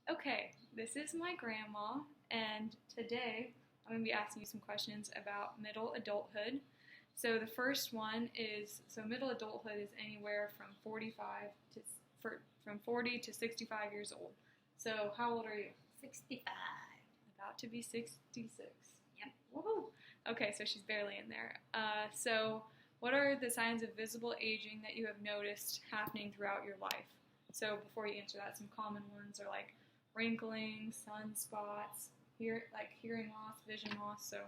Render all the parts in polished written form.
Okay, this is my grandma, and today I'm going to be asking you some questions about middle adulthood. So the first one is middle adulthood is anywhere from 45 to from 40 to 65 years old. So how old are you? 65. About to be 66. Yep. Woohoo! Okay, so she's barely in there. So what are the signs of visible aging that you have noticed happening throughout your life? So before you answer that, some common ones are like wrinkling, sunspots, hearing loss, vision loss. So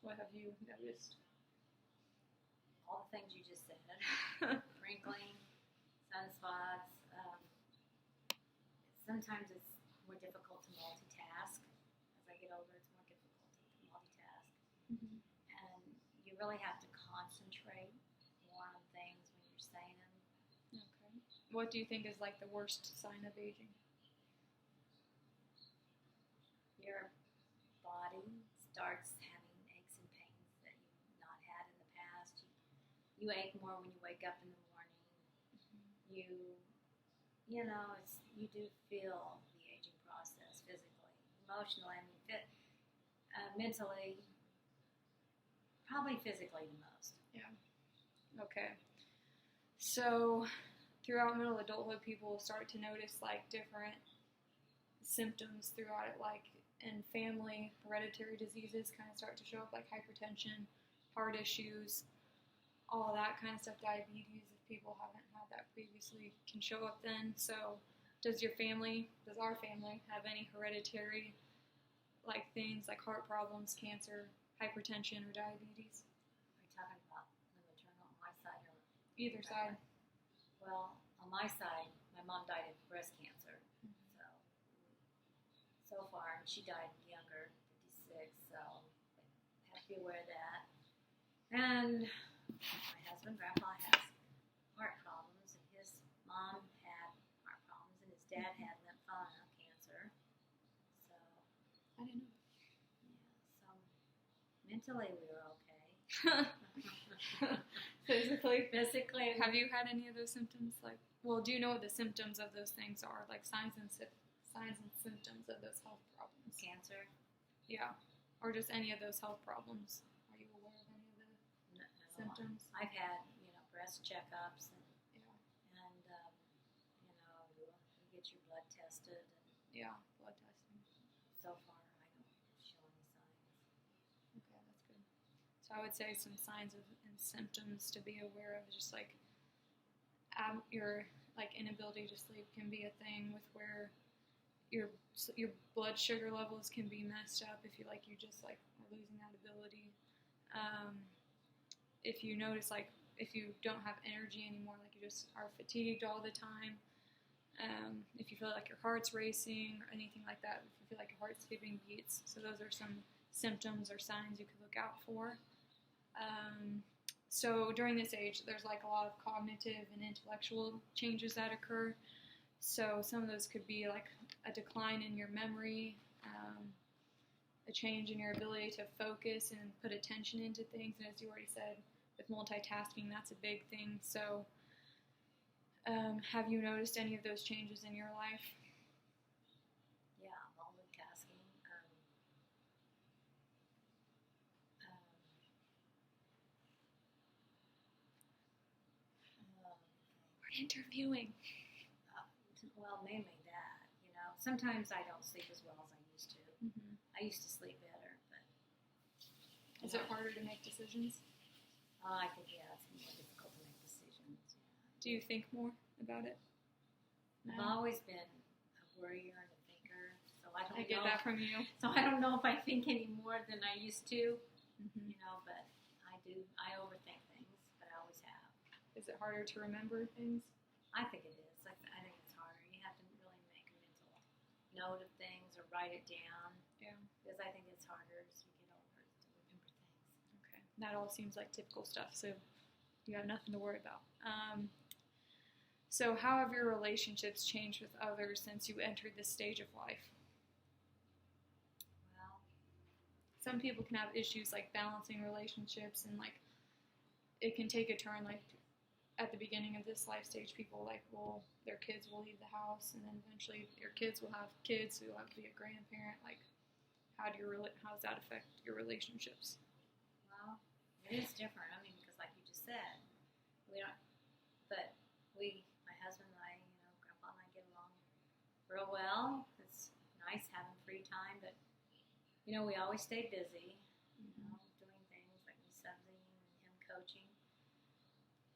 what have you noticed? All the things you just said. Wrinkling, sunspots. Sometimes it's more difficult to multitask. As I get older, it's more difficult to multitask. Mm-hmm. And you really have to concentrate more on things when you're saying them. Okay. What do you think is like the worst sign of aging? Your body starts having aches and pains that you've not had in the past. You ache more when you wake up in the morning. Mm-hmm. You do feel the aging process physically, emotionally. Mentally, probably physically the most. Yeah. Okay. So throughout middle adulthood, people will start to notice like different symptoms throughout it, like in family, hereditary diseases kind of start to show up, like hypertension, heart issues, all that kind of stuff, diabetes, if people haven't had that previously, can show up then. So does our family have any hereditary like things like heart problems, cancer, hypertension, or diabetes? Are you talking about the maternal on my side or Either side. Well, on my side, my mom died of breast cancer. Mm-hmm. So far, she died younger, 56, so have to be aware of that. And my husband, Grandpa, has heart problems, and his mom had heart problems, and his dad had lymphoma cancer. So, I didn't know. yeah, so mentally we were okay. Physically, have you had any of those symptoms? Do you know what the symptoms of those things are? Like signs and symptoms of those health problems? Cancer? Yeah, or just any of those health problems. Are you aware of any of the symptoms? I've had, breast checkups and you get your blood tested. Yeah, blood testing. So far, I don't show any signs. Okay, that's good. So I would say some signs and symptoms to be aware of, just like your inability to sleep can be a thing, with where your blood sugar levels can be messed up if you just are losing that ability. If you notice if you don't have energy anymore, like you just are fatigued all the time. If you feel like your heart's racing or anything like that, if you feel like your heart's skipping beats, so those are some symptoms or signs you could look out for. So during this age, there's a lot of cognitive and intellectual changes that occur. So some of those could be like a decline in your memory, a change in your ability to focus and put attention into things. And as you already said, with multitasking, that's a big thing. So have you noticed any of those changes in your life? Yeah, multitasking. We're interviewing. Well, mainly that. Sometimes I don't sleep as well as I used to. Mm-hmm. I used to sleep better, but is it harder to make decisions? I think it's more difficult to make decisions. Yeah. Do you think more about it? I've always been a worrier and a thinker, so I don't know. I get that from you. So I don't know if I think any more than I used to. Mm-hmm. But I do. I overthink things, but I always have. Is it harder to remember things? I think it is. I think it's harder. You have to really make a mental note of things or write it down. Yeah. Because I think it's harder as you get older to remember things. Okay. That all seems like typical stuff, so you have nothing to worry about. So how have your relationships changed with others since you entered this stage of life? Well, some people can have issues like balancing relationships, and it can take a turn at the beginning of this life stage, people their kids will leave the house, and then eventually your kids will have kids who will have to be a grandparent. Like, how does that affect your relationships? Well, it is different. I mean, because like you just said, my husband and I, Grandpa and I get along real well. It's nice having free time, but we always stay busy, doing things like me subbing and him coaching.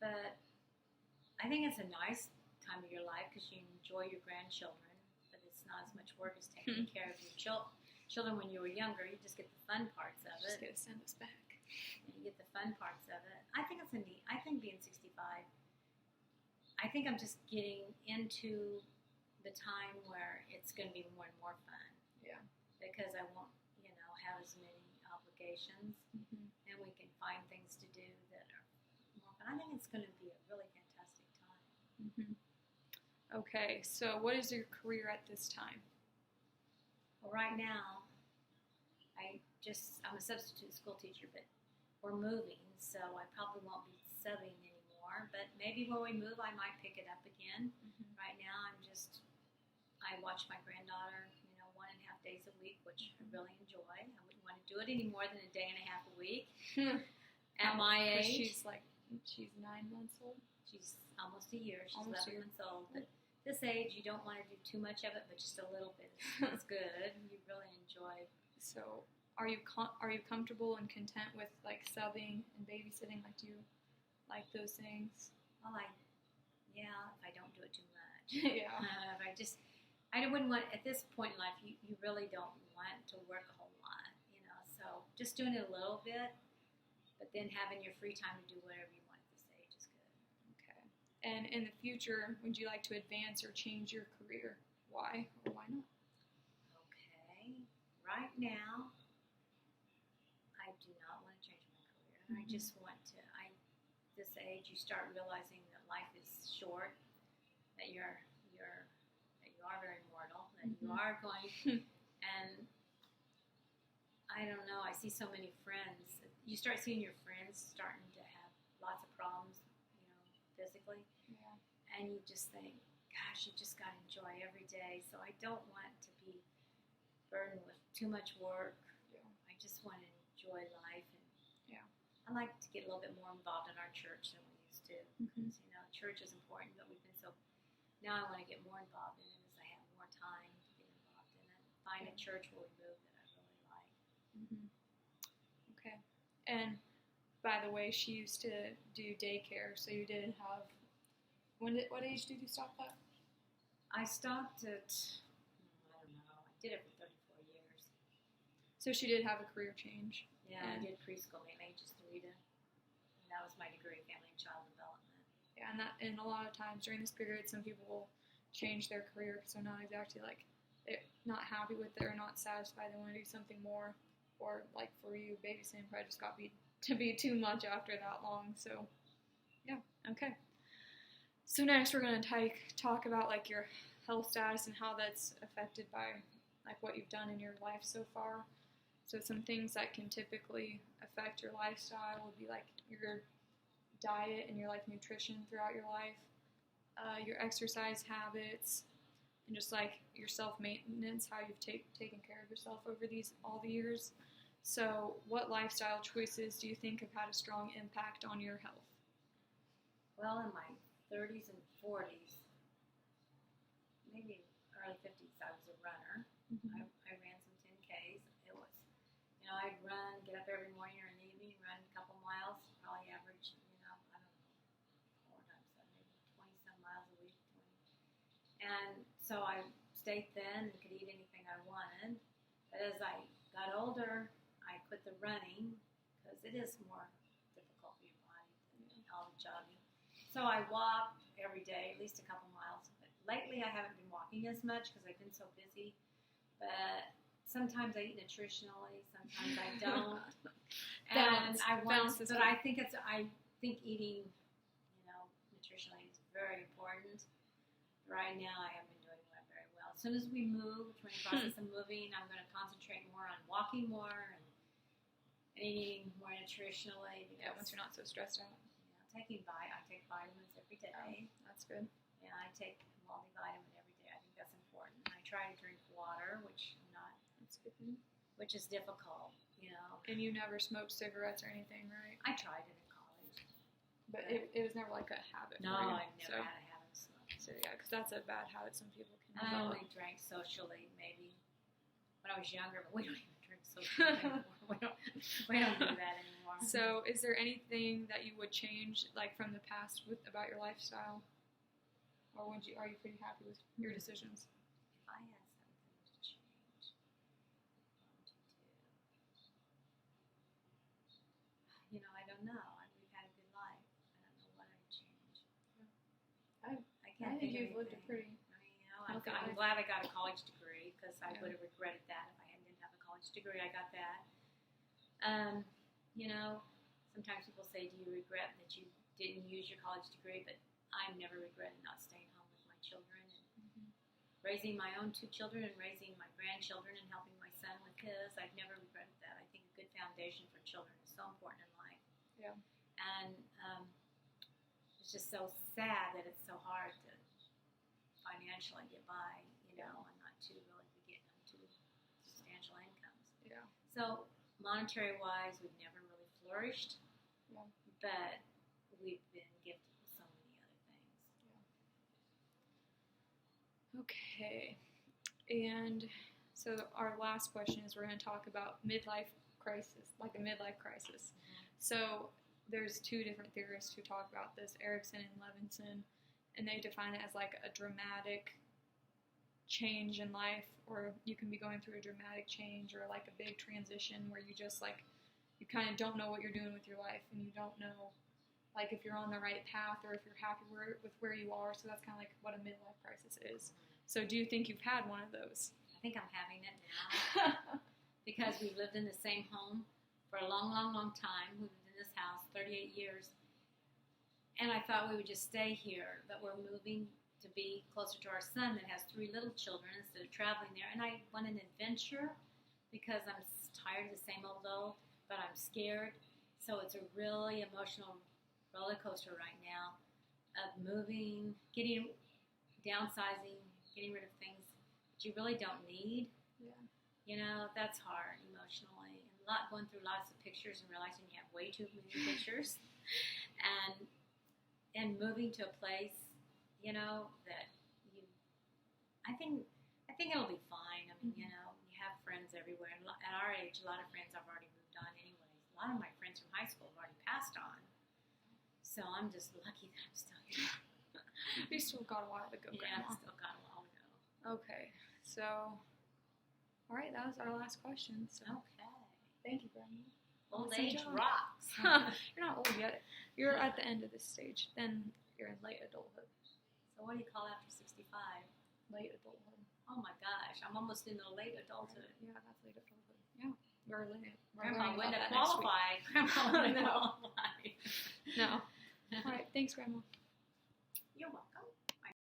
But I think it's a nice time of your life because you enjoy your grandchildren, but it's not as much work as taking care of your children when you were younger. You just get the fun parts of it. Just gotta send us back. And you get the fun parts of it. I think I think being 65, I think I'm just getting into the time where it's going to be more and more fun. Yeah. Because I won't, have as many obligations, and we can find things to do that are more fun. I think it's going to be a really fantastic time. Okay, so what is your career at this time? Well, right now, I'm a substitute school teacher, but we're moving, so I probably won't be subbing anymore. But maybe when we move, I might pick it up again. Right now, I watch my granddaughter, 1.5 days a week, which I really enjoy. I wouldn't want to do it any more than a day and a half a week. At my age, she's 9 months old. She's almost a year. She's Almost 11 months old. But this age, you don't want to do too much of it, but just a little bit is good. You really enjoy. So, are you comfortable and content with like subbing and babysitting? Like, do you like those things? Well, if I don't do it too much. Yeah. I wouldn't want, at this point in life, you really don't want to work a whole lot, so just doing it a little bit, but then having your free time to do whatever you want at this age is good. Okay. And in the future, would you like to advance or change your career? Why or why not? Okay. Right now, I do not want to change my career. I just want to, this age, you start realizing that life is short, that you are very mortal, that you are going, and I don't know, I see so many friends. You start seeing your friends starting to have lots of problems, physically, and you just think, gosh, you just got to enjoy every day. So I don't want to be burdened with too much work. I just want to enjoy life, and I like to get a little bit more involved in our church than we used to, because church is important, but now I want to get more involved in it as I have more time to get involved in it. Find a church where we move that I really like. Okay. And by the way, she used to do daycare, so you did have. What age did you stop that? I stopped at, I don't know, I did it for 34 years. So she did have a career change. Yeah, I did preschool from ages 3 to, and that was my degree, family and child development. Yeah, and a lot of times during this period, some people will change their career because they're not exactly they're not happy with it or not satisfied. They want to do something more, or like for you, babysitting probably just got to be too much after that long. So, yeah, okay. So next we're gonna talk about like your health status and how that's affected by like what you've done in your life so far. So some things that can typically affect your lifestyle would be like your diet and your nutrition throughout your life, your exercise habits, and just like your self-maintenance, how you've taken care of yourself over all the years. So what lifestyle choices do you think have had a strong impact on your health? Well, in my 30s and 40s, maybe early 50s, I was a runner. I ran some 10Ks. It was, I'd run, get up every morning or in the evening, run a couple miles, probably average, I don't know, 4 times 7, maybe 20-some miles a week. And so I stayed thin and could eat anything I wanted. But as I got older, I quit the running because it is more difficult for your body than all the jogging. So I walked every day, at least a couple miles. But lately I haven't been walking as much because I've been so busy. But sometimes I eat nutritionally, sometimes I don't. I think eating, nutritionally is very important. Right now I haven't been doing that very well. As soon as we move, we're in the process of moving, I'm going to concentrate more on walking more and eating more nutritionally. Yeah, once you're not so stressed out. Yeah, I take vitamins every day. That's good. Yeah, I take a multivitamin every day. I think that's important. I try to drink water, which I'm not, That's good. which is difficult, you know. And you never smoked cigarettes or anything, right? I tried it in college. But it was never like a habit No, for you. I've never had a habit of smoking. So yeah, because that's a bad habit some people can I develop. only drank socially, maybe when I was younger, but we don't even drink socially anymore. We don't do that anymore. So, is there anything that you would change, like from the past, about your lifestyle, or are you pretty happy with your decisions? If I had something to change, you know, I don't know. We've had a good life. I don't know what I'd change. I can't think think you've of lived a anything. pretty You know, healthy I'm life. glad I got a college degree because I Yeah. would have regretted that if I didn't have a college degree. I got that. You know, sometimes people say, "Do you regret that you didn't use your college degree?" But I've never regretted not staying home with my children and raising my own 2 children and raising my grandchildren and helping my son with his. I've never regretted that. I think a good foundation for children is so important in life. Yeah. And it's just so sad that it's so hard to financially get by, you know, and not to really be getting into substantial incomes. Yeah. So monetary wise, we've never really flourished, Yeah. but we've been gifted with so many other things. Okay. And so our last question is we're going to talk about midlife crisis, like a midlife crisis. So there's 2 different theorists who talk about this, Erickson and Levinson, and they define it as like a dramatic change in life, or you can be going through a dramatic change or like a big transition where you just like, you kind of don't know what you're doing with your life and you don't know like if you're on the right path or if you're happy with where you are. So that's kind of like what a midlife crisis is. So do you think you've had one of those? I think I'm having it now because we've lived in the same home for a long, long, long time. We've lived in this house 38 years. And I thought we would just stay here, but we're moving to be closer to our son that has 3 little children instead of traveling there. And I want an adventure because I'm tired of the same old, but I'm scared. So it's a really emotional roller coaster right now of moving, downsizing, getting rid of things that you really don't need. Yeah. You know, that's hard emotionally. And going through lots of pictures and realizing you have way too many pictures. And moving to a place, you know, that I think it'll be fine. I mean, you know, you have friends everywhere. And at our age, a lot of friends have already moved on anyways. A lot of my friends from high school have already passed on. So I'm just lucky that I'm still here. You still got a while to go, Yeah, Grandma. I've still got a while to go. Okay, so, all right, that was our last question. So Okay. thank you, Grandma. Old Awesome age job. rocks. You're not old yet. You're at the end of this stage. Then you're in late adulthood. So what do you call after 65? Late adulthood. Oh my gosh, I'm almost in the late adulthood. Yeah, that's late adulthood. Yeah, we're learning Grandma about wouldn't that have next week. qualified. Grandma wouldn't have No. qualified. No. All right, thanks, Grandma. You're welcome.